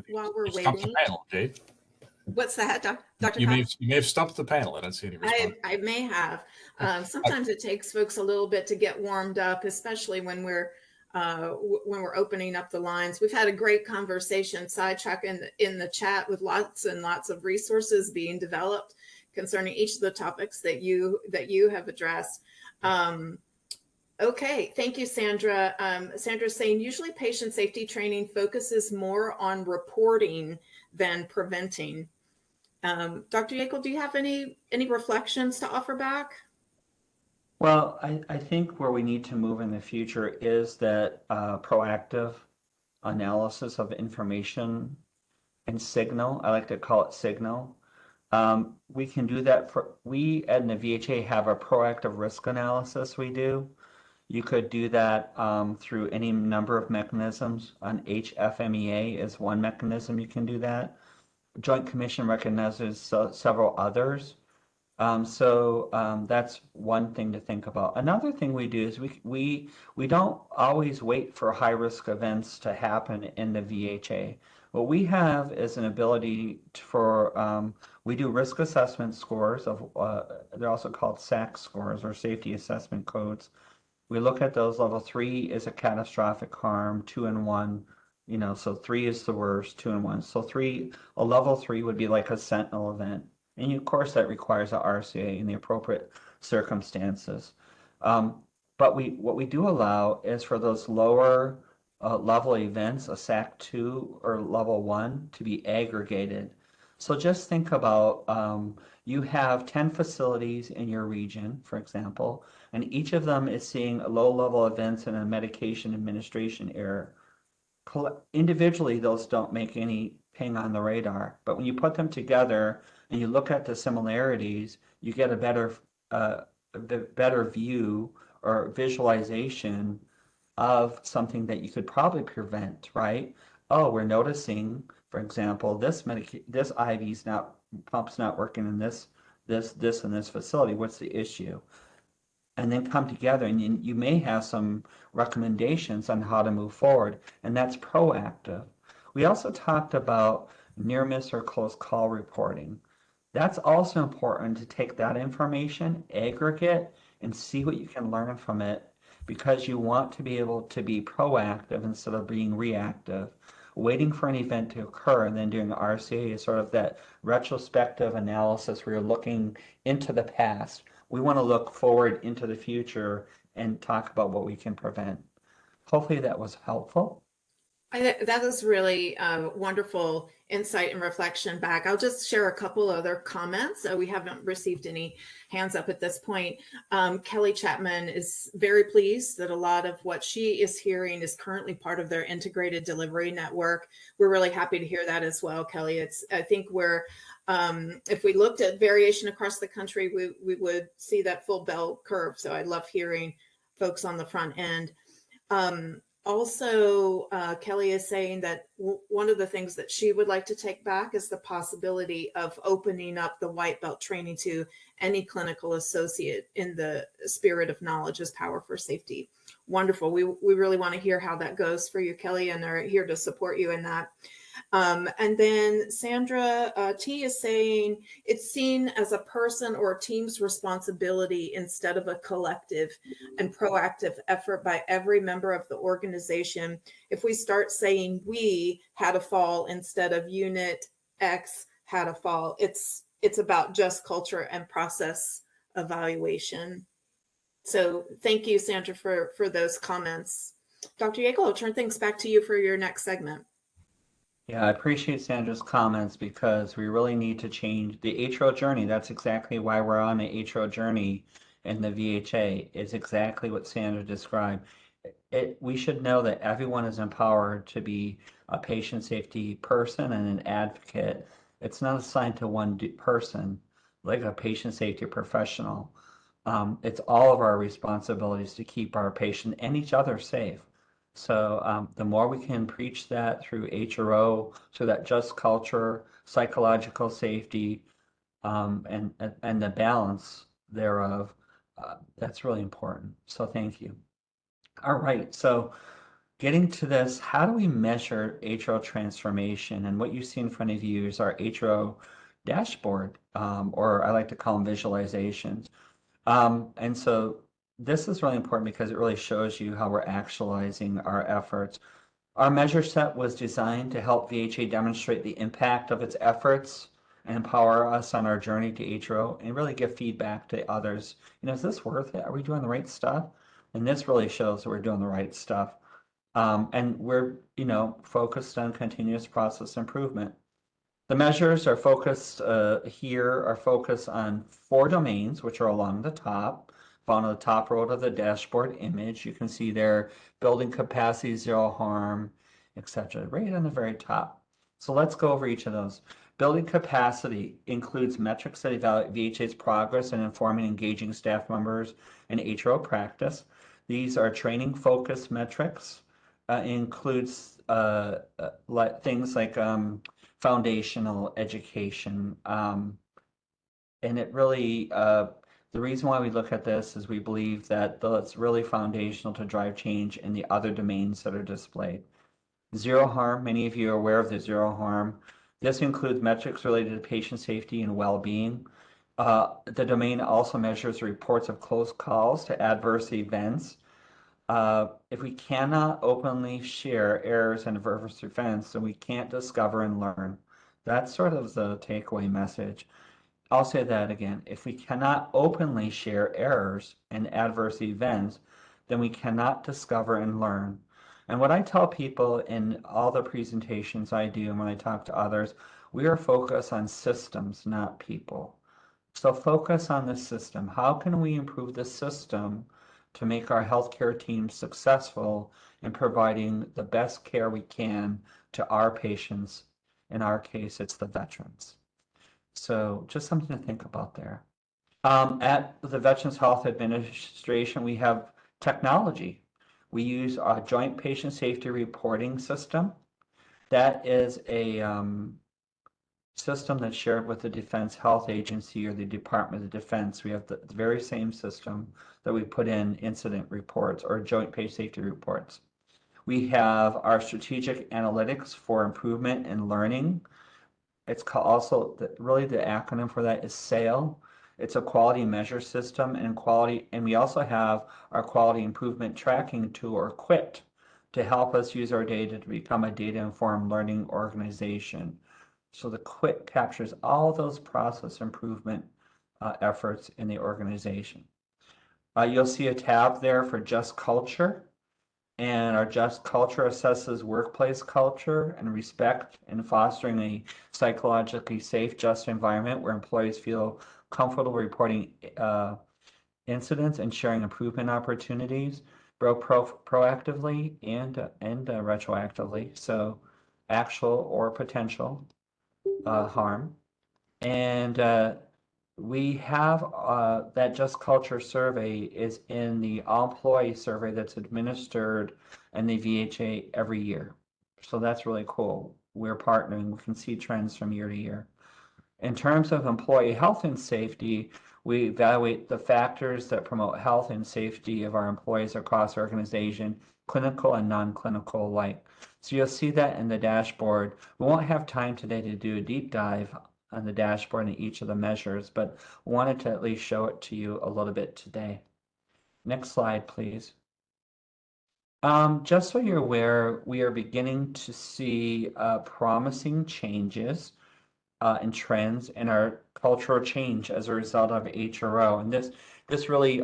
While we're Stumped the waiting. panel, Jade. What's that, Dr. You may have stumped the panel. I don't see any response. I may have. Sometimes it takes folks a little bit to get warmed up, especially when we're opening up the lines. We've had a great conversation, sidetrack in the chat, with lots and lots of resources being developed concerning each of the topics that you have addressed. Okay, thank you, Sandra. Sandra's saying usually patient safety training focuses more on reporting than preventing. Dr. Yackel, do you have any reflections to offer back? Well, I think where we need to move in the future is that proactive analysis of information and signal. I like to call it signal. We can do that we at the VHA have a proactive risk analysis we do. You could do that through any number of mechanisms. An HFMEA is one mechanism you can do that. Joint Commission recognizes several others. That's one thing to think about. Another thing we do is we don't always wait for high risk events to happen in the VHA. What we have is an ability we do risk assessment scores of they're also called SAC scores, or safety assessment codes. We look at those. Level 3 is a catastrophic harm, 2 and 1, so 3 is the worst, 2 and 1. So a level 3 would be like a sentinel event. And of course that requires a RCA in the appropriate circumstances. But what we do allow is for those lower level events, a SAC 2 or level 1, to be aggregated. So just think about you have 10 facilities in your region, for example, and each of them is seeing low-level events and a medication administration error. Individually, those don't make any ping on the radar, but when you put them together and you look at the similarities, you get a better view or visualization of something that you could probably prevent, right? Oh, we're noticing, for example, this IV's pump's not working in this and this facility. What's the issue? And then come together, and you may have some recommendations on how to move forward, and that's proactive. We also talked about near miss or close call reporting. That's also important to take that information, aggregate, and see what you can learn from it, because you want to be able to be proactive instead of being reactive. Waiting for an event to occur and then doing RCA is sort of that retrospective analysis where you're looking into the past. We want to look forward into the future and talk about what we can prevent. Hopefully that was helpful. That was really wonderful insight and reflection back. I'll just share a couple other comments. We haven't received any hands up at this point. Kelly Chapman is very pleased that a lot of what she is hearing is currently part of their integrated delivery network. We're really happy to hear that as well, Kelly. I think if we looked at variation across the country, we would see that full bell curve. So I love hearing folks on the front end. Also, Kelly is saying that one of the things that she would like to take back is the possibility of opening up the white belt training to any clinical associate in the spirit of knowledge is power for safety. Wonderful. We really want to hear how that goes for you, Kelly, and are here to support you in that. And then Sandra T is saying it's seen as a person or a team's responsibility instead of a collective and proactive effort by every member of the organization. If we start saying we had a fall instead of unit X had a fall, it's about just culture and process evaluation. So thank you, Sandra, for those comments. Dr. Yackel, I'll turn things back to you for your next segment. Yeah, I appreciate Sandra's comments because we really need to change the AHRQ journey. That's exactly why we're on the AHRQ journey in the VHA. Is exactly what Sandra described. We should know that everyone is empowered to be a patient safety person and an advocate. It's not assigned to one person, like a patient safety professional. It's all of our responsibilities to keep our patient and each other safe. So the more we can preach that through HRO, so that just culture, psychological safety, and the balance thereof, that's really important. So thank you. All right, so getting to this, how do we measure HRO transformation? And what you see in front of you is our HRO dashboard, or I like to call them visualizations. And so this is really important because it really shows you how we're actualizing our efforts. Our measure set was designed to help VHA demonstrate the impact of its efforts and empower us on our journey to HRO and really give feedback to others. You know, is this worth it? Are we doing the right stuff? And this really shows that we're doing the right stuff. And we're, you know, focused on continuous process improvement. The measures are focused here are focused on 4 domains, which are along the top, found on the top row of the dashboard image. You can see there building capacity, zero harm, etc. right on the very top. So let's go over each of those. Building capacity includes metrics that evaluate VHA's progress in informing and engaging staff members in HRO practice. These are training focused metrics, includes things like foundational education. And it really, the reason why we look at this is we believe that that's really foundational to drive change in the other domains that are displayed. Zero harm, many of you are aware of the zero harm. This includes metrics related to patient safety and well-being. The domain also measures reports of close calls to adverse events. If we cannot openly share errors and adverse events, then we can't discover and learn. That's sort of the takeaway message. I'll say that again. If we cannot openly share errors and adverse events, then we cannot discover and learn. And what I tell people in all the presentations I do and when I talk to others, we are focused on systems, not people. So focus on the system. How can we improve the system to make our healthcare team successful in providing the best care we can to our patients? In our case, it's the veterans. So just something to think about there. At the Veterans Health Administration, we have technology. We use a joint patient safety reporting system. That is a system that's shared with the Defense Health Agency or the Department of Defense. We have the very same system that we put in incident reports or joint patient safety reports. We have our strategic analytics for improvement and learning. It's called also, really the acronym for that is SAIL. It's a quality measure system and quality, and we also have our quality improvement tracking tool or QUIT to help us use our data to become a data-informed learning organization. So the QUIT captures all those process improvement efforts in the organization. You'll see a tab there for just culture. And our just culture assesses workplace culture and respect and fostering a psychologically safe, just environment where employees feel comfortable reporting incidents and sharing improvement opportunities, both proactively and retroactively. So actual or potential harm. And We have that Just Culture survey is in the all-employee survey that's administered in the VHA every year. So that's really cool. We're partnering. We can see trends from year to year. In terms of employee health and safety, we evaluate the factors that promote health and safety of our employees across our organization, clinical and non-clinical alike. So you'll see that in the dashboard. We won't have time today to do a deep dive on the dashboard and each of the measures, but wanted to at least show it to you a little bit today. Next slide, please. Just so you're aware, we are beginning to see promising changes and trends in our cultural change as a result of AHRQ. And this really,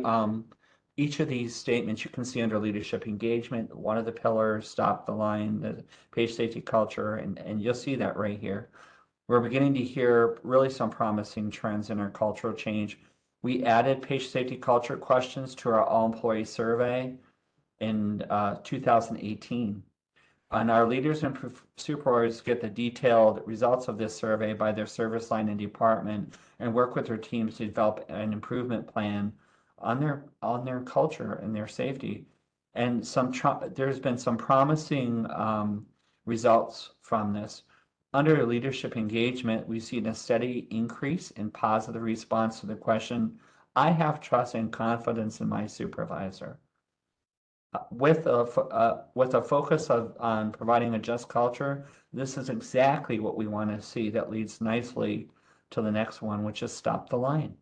each of these statements you can see under leadership engagement, one of the pillars, stop the line, the patient safety culture, and you'll see that right here. We're beginning to hear really some promising trends in our cultural change. We added patient safety culture questions to our all-employee survey in 2018. And our leaders and supervisors get the detailed results of this survey by their service line and department and work with their teams to develop an improvement plan on their culture and their safety. And there's been some promising results from this. Under leadership engagement, we've seen a steady increase in positive response to the question, I have trust and confidence in my supervisor. With a focus on providing a just culture, this is exactly what we want to see. That leads nicely to the next one, which is stop the line.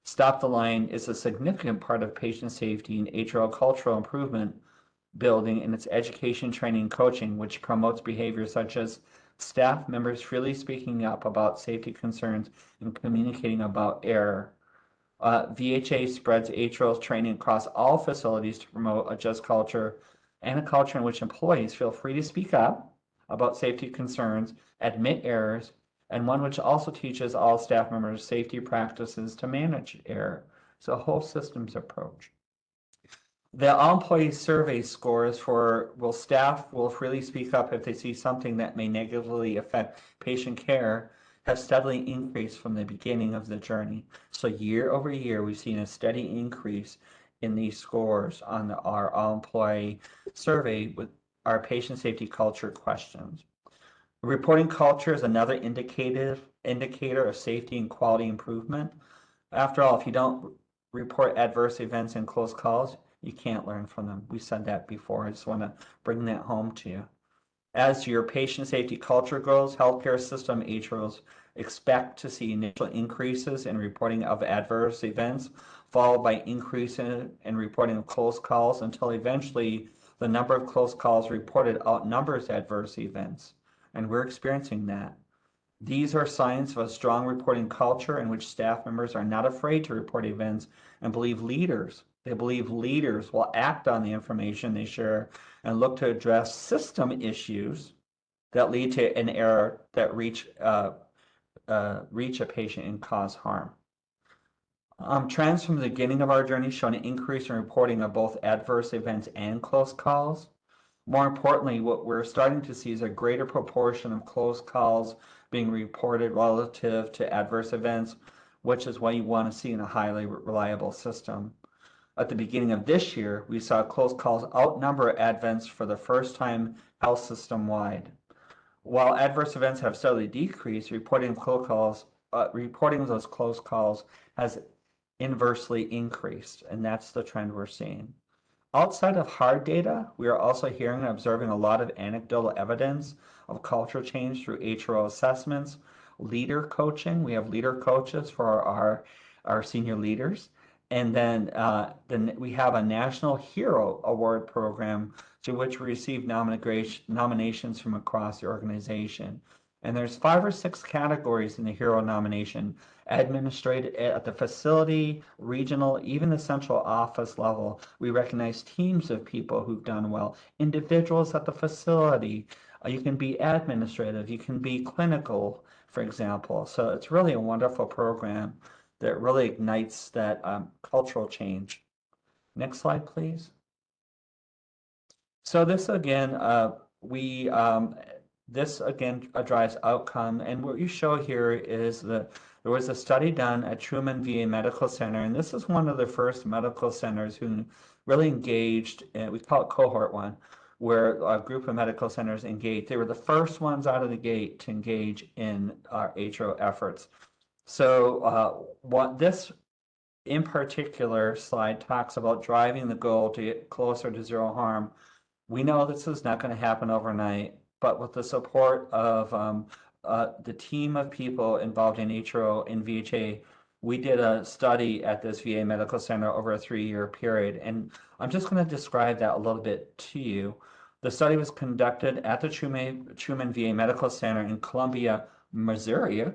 Stop the line is a significant part of patient safety and AHRQ cultural improvement building in its education, training, coaching, which promotes behaviors such as staff members freely speaking up about safety concerns and communicating about error. VHA spreads AHRQ's training across all facilities to promote a just culture and a culture in which employees feel free to speak up about safety concerns, admit errors, and one which also teaches all staff members safety practices to manage error. So a whole systems approach. The all-employee survey scores for staff will freely speak up if they see something that may negatively affect patient care have steadily increased from the beginning of the journey. So year over year, we've seen a steady increase in these scores on our all-employee survey with our patient safety culture questions. Reporting culture is another indicator of safety and quality improvement. After all, if you don't report adverse events and close calls, you can't learn from them. We said that before. I just want to bring that home to you. As your patient safety culture grows, healthcare system AHRQs expect to see initial increases in reporting of adverse events, followed by increases in reporting of close calls until eventually the number of close calls reported outnumbers adverse events. And we're experiencing that. These are signs of a strong reporting culture in which staff members are not afraid to report events and believe leaders will act on the information they share and look to address system issues that lead to an error that reach a patient and cause harm. Trends from the beginning of our journey show an increase in reporting of both adverse events and close calls. More importantly, what we're starting to see is a greater proportion of close calls being reported relative to adverse events, which is what you want to see in a highly reliable system. At the beginning of this year, we saw close calls outnumber events for the first time health system wide. While adverse events have steadily decreased, reporting those close calls has inversely increased, and that's the trend we're seeing. Outside of hard data, we are also hearing and observing a lot of anecdotal evidence of cultural change through AHRQ assessments, leader coaching. We have leader coaches for our senior leaders. And then we have a National Hero Award program to which we receive nominations from across the organization. And there's 5 or 6 categories in the Hero nomination, administrated at the facility, regional, even the central office level. We recognize teams of people who've done well, individuals at the facility. You can be administrative, you can be clinical, for example. So it's really a wonderful program that really ignites that cultural change. Next slide, please. So this again, we This again drives outcome. And what you show here is that there was a study done at Truman VA Medical Center, and this is one of the first medical centers who really engaged, we call it cohort one, where a group of medical centers engaged. They were the first ones out of the gate to engage in our HRO efforts. So what this in particular slide talks about driving the goal to get closer to zero harm. We know this is not going to happen overnight, but with the support of the team of people involved in HRO and VHA, we did a study at this VA Medical Center over a 3-year period. And I'm just going to describe that a little bit to you. The study was conducted at the Truman VA Medical Center in Columbia, Missouri,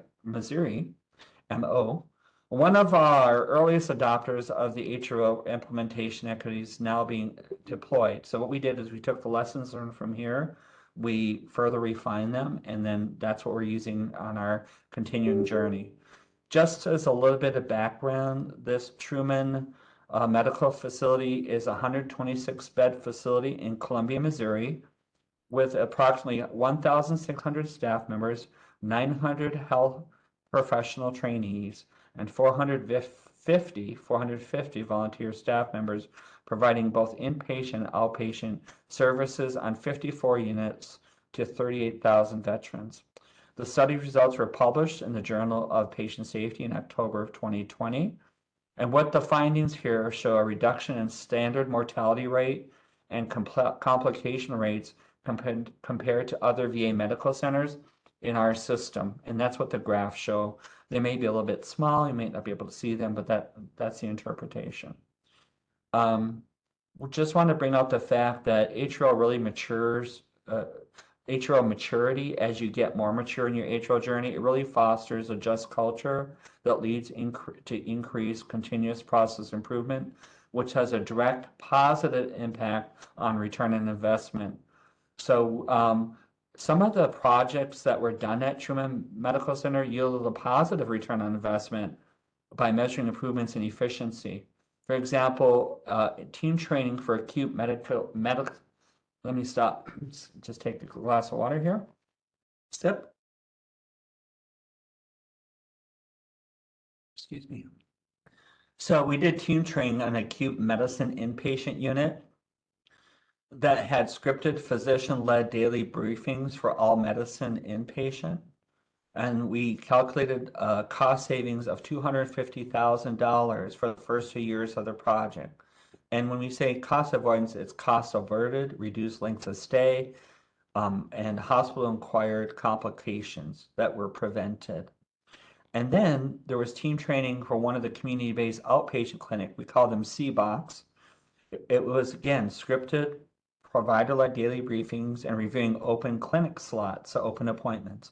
MO. One of our earliest adopters of the HRO implementation activities now being deployed. So what we did is we took the lessons learned from here, we further refined them, and then that's what we're using on our continuing journey. Just as a little bit of background, this Truman Medical Facility is a 126-bed facility in Columbia, Missouri, with approximately 1,600 staff members, 900 health professional trainees, and 450 volunteer staff members providing both inpatient and outpatient services on 54 units to 38,000 veterans. The study results were published in the Journal of Patient Safety in October of 2020. And what the findings here show a reduction in standard mortality rate and complication rates compared to other VA medical centers in our system. And that's what the graphs show. They may be a little bit small, you may not be able to see them, but that's the interpretation. We just want to bring out the fact that HRO really matures, HRO maturity, as you get more mature in your HRO journey, it really fosters a just culture that leads to increased continuous process improvement, which has a direct positive impact on return on investment. So some of the projects that were done at Truman Medical Center yielded a positive return on investment by measuring improvements in efficiency. For example, team training for acute medical, let me stop, just take a glass of water here. Sip. Excuse me. So we did team training on acute medicine inpatient unit that had scripted physician-led daily briefings for all medicine inpatient. And we calculated cost savings of $250,000 for the first 2 years of the project. And when we say cost avoidance, it's cost averted, reduced length of stay, and hospital-acquired complications that were prevented. And then there was team training for one of the community-based outpatient clinic. We call them CBOCs. It was, again, scripted, provider-led daily briefings, and reviewing open clinic slots, so open appointments,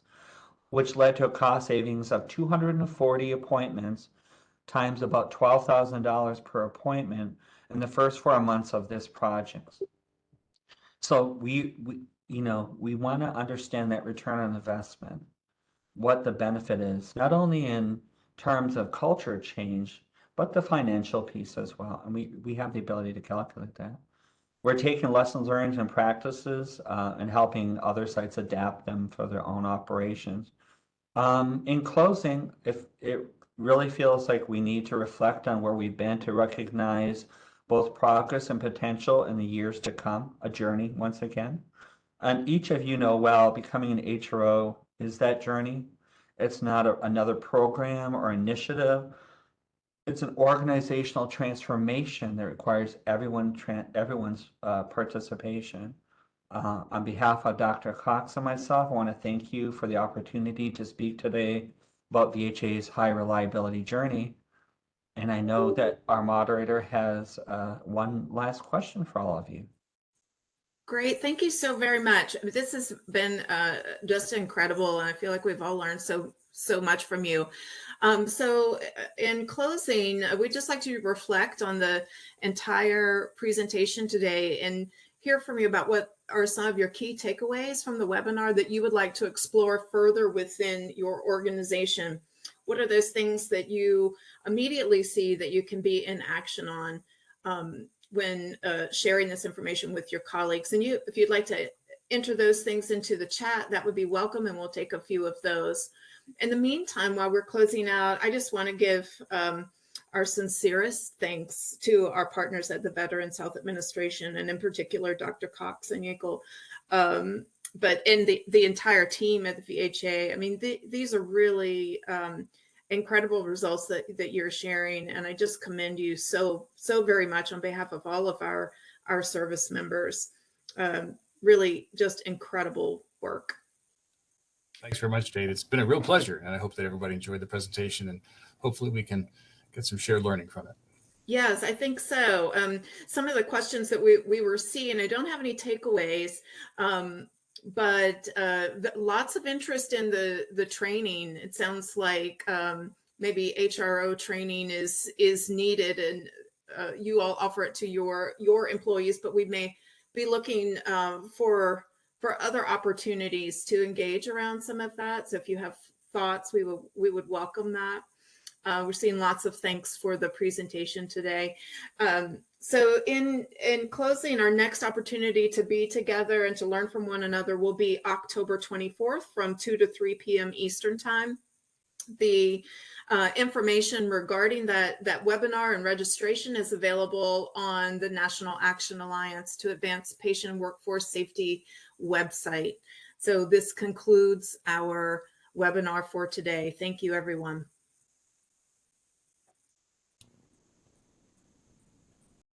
which led to a cost savings of 240 appointments times about $12,000 per appointment in the first 4 months of this project. So we want to understand that return on investment, what the benefit is, not only in terms of culture change, but the financial piece as well. And we have the ability to calculate that. We're taking lessons learned and practices and helping other sites adapt them for their own operations. In closing, if it really feels like we need to reflect on where we've been to recognize both progress and potential in the years to come, a journey once again. And each of you know well, becoming an HRO is that journey. It's not another program or initiative. It's an organizational transformation that requires everyone's participation. On behalf of Dr. Cox and myself, I want to thank you for the opportunity to speak today about VHA's high reliability journey. And I know that our moderator has one last question for all of you. Great. Thank you so very much. This has been just incredible. And I feel like we've all learned so much from you. So in closing, we'd just like to reflect on the entire presentation today and hear from you about what are some of your key takeaways from the webinar that you would like to explore further within your organization. What are those things that you immediately see that you can be in action on when sharing this information with your colleagues? And if you'd like to enter those things into the chat, that would be welcome, and we'll take a few of those. In the meantime, while we're closing out, I just want to give our sincerest thanks to our partners at the Veterans Health Administration, and in particular, Dr. Cox and Yackel, but in the entire team at the VHA. I mean, these are really incredible results that you're sharing, and I just commend you so very much on behalf of all of our service members. Really just incredible work. Thanks very much, Jade. It's been a real pleasure, and I hope that everybody enjoyed the presentation, and hopefully we can get some shared learning from it. Yes, I think so. Some of the questions that we were seeing, I don't have any takeaways, but lots of interest in the training. It sounds like maybe AHRQ training is needed, and you all offer it to your employees, but we may be looking for other opportunities to engage around some of that. So if you have thoughts, we would welcome that. We're seeing lots of thanks for the presentation today. So in closing, our next opportunity to be together and to learn from one another will be October 24th from 2 to 3 p.m. Eastern Time. The information regarding that webinar and registration is available on the National Action Alliance to Advance Patient and Workforce Safety website. So this concludes our webinar for today. Thank you, everyone.